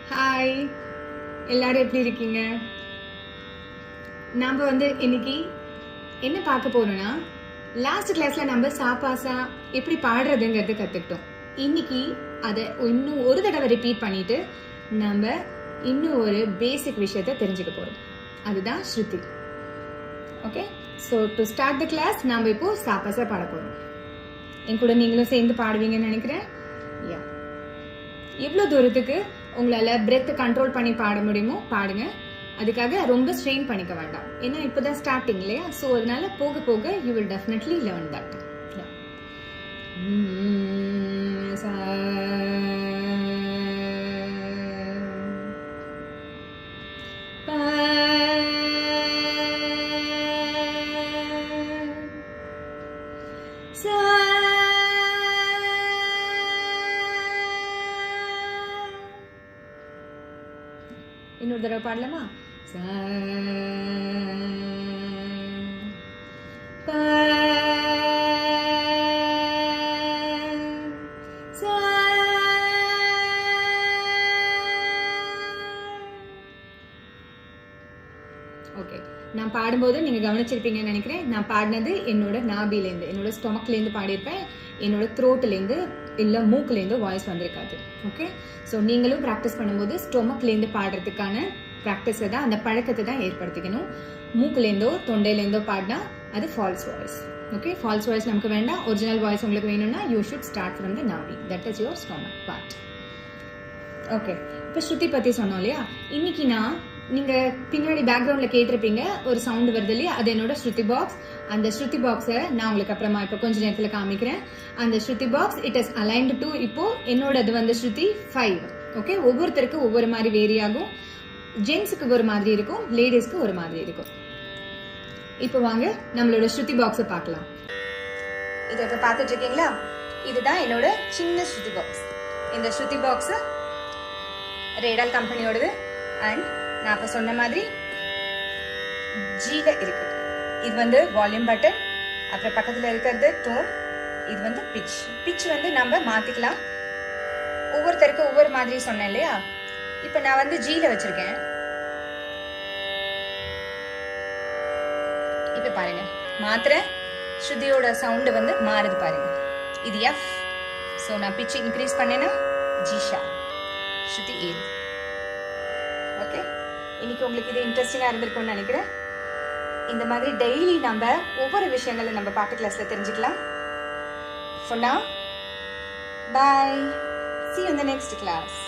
Hi, எல்லாரும் எப்படி இருக்கீங்க? நாம இன்னைக்கு என்ன பார்க்க போறோம்னா, லாஸ்ட் கிளாஸ்ல நம்ம சாப்பாசா எப்படி பாடுறதுங்கிறது கத்துக்கிட்டோம். இன்னைக்கு அதை இன்னும் ஒரு தடவை ரிப்பீட் பண்ணிட்டு நம்ம இன்னும் ஒரு பேசிக் விஷயத்தை தெரிஞ்சுக்க போறோம். அதுதான் ஸ்ருதி. Okay, so to start the class நாம இப்போ சாப்பாசா பாட போறோம். என் கூட நீங்களும் சேர்ந்து பாடுவீங்கன்னு நினைக்கிறேன். யா, எவ்வளவு தூரத்துக்கு உங்களால பிரெத் கண்ட்ரோல் பண்ணி பாட முடியுமோ பாடுங்க. அதுக்காக ரொம்ப ஸ்ட்ரெயின் பண்ணிக்க வேண்டாம், ஏன்னா இப்பதான் ஸ்டார்டிங் இல்லையா. ஸோ அதனால போக போக you will definitely learn that. இன்னொரு தடவை பாடலாமா? ஓகே, நான் பாடும்போது நீங்க கவனிச்சிருப்பீங்கன்னு நினைக்கிறேன். நான் பாடினது என்னோட நாபிலேருந்து, என்னோட ஸ்டொமக்லேருந்து பாடியிருப்பேன். என்னோட த்ரோட்லேருந்து இல்லை மூக்குலேருந்து வாய்ஸ் வந்திருக்காது. ஓகே, ஸோ நீங்களும் ப்ராக்டிஸ் பண்ணும்போது ஸ்டொமக்லேருந்து பாடுறதுக்கான ப்ராக்டிஸை தான், அந்த பழக்கத்தை தான் ஏற்படுத்திக்கணும். மூக்குலேருந்தோ தொண்டையிலேருந்தோ பாடினா அது false voice. Okay, false voice நமக்கு வேண்டாம். ஒரிஜினல் வாய்ஸ் உங்களுக்கு வேணும்னா you should start from the நாபி, that is your stomach part. Okay, இப்போ ஸ்ருதி பற்றி சொன்னோம் இல்லையா. இன்னைக்கு நான், நீங்க பின்னாடி பேக்ரவுண்ட்ல கேட்டிருப்பீங்க ஒரு சவுண்ட் வருது இல்லையா, அது என்னோட ஸ்ருதி பாக்ஸ். அந்த ஸ்ருதி பாக்ஸை நான் உங்களுக்கு அப்புறமா இப்போ கொஞ்ச நேரத்தில் காமிக்கிறேன். அந்த ஸ்ருதி box it is aligned to, இப்போ என்னோடது ஸ்ருதி 5. ஓகே, ஒவ்வொருத்தருக்கு ஒவ்வொரு மாதிரி வேரி ஆகும். ஜென்ஸுக்கு ஒரு மாதிரி இருக்கும், லேடிஸ்க்கு ஒரு மாதிரி இருக்கும். இப்போ வாங்க நம்மளோட ஸ்ருதி பாக்ஸை பார்க்கலாம். இதை இப்போ பார்த்துட்டு இருக்கீங்களா, இதுதான் என்னோட சின்ன ஸ்ருதி பாக்ஸ். இந்த ஸ்ருதி பாக்ஸ் ரேடால் கம்பெனியோடது. அண்ட் நான் அப்ப சொன்ன மாதிரி ஜீல இருக்கு. இது வால்யூம் பட்டன். அப்புறம் பக்கத்துல இருக்கிறது டோன். இது பிட்ச். பிட்ச் நம்ம மாத்திக்கலாம். ஒவ்வொருத்தருக்கு ஒவ்வொரு மாதிரி சொன்னேன் இல்லையா. இப்ப நான் ஜீல வச்சிருக்கேன். இப்ப பாருங்க, மாத்திர ஸ்ருதியோட சவுண்ட் மாறுது பாருங்க. இது எஃப். ஸோ நான் பிட்ச் இன்க்ரீஸ் பண்ணேன்னா ஜீஷா, ஸ்ருதி ஏ. ஓகே, இன்னைக்கு உங்களுக்கு இது இன்ட்ரெஸ்டிங்காக இருந்திருக்கும்னு நினைக்கிறேன். இந்த மாதிரி டெய்லி நம்ம ஒவ்வொரு விஷயங்களை நம்ம பாட்டு கிளாஸ்ல தெரிஞ்சுக்கலாம். For now, bye. See you in the next class.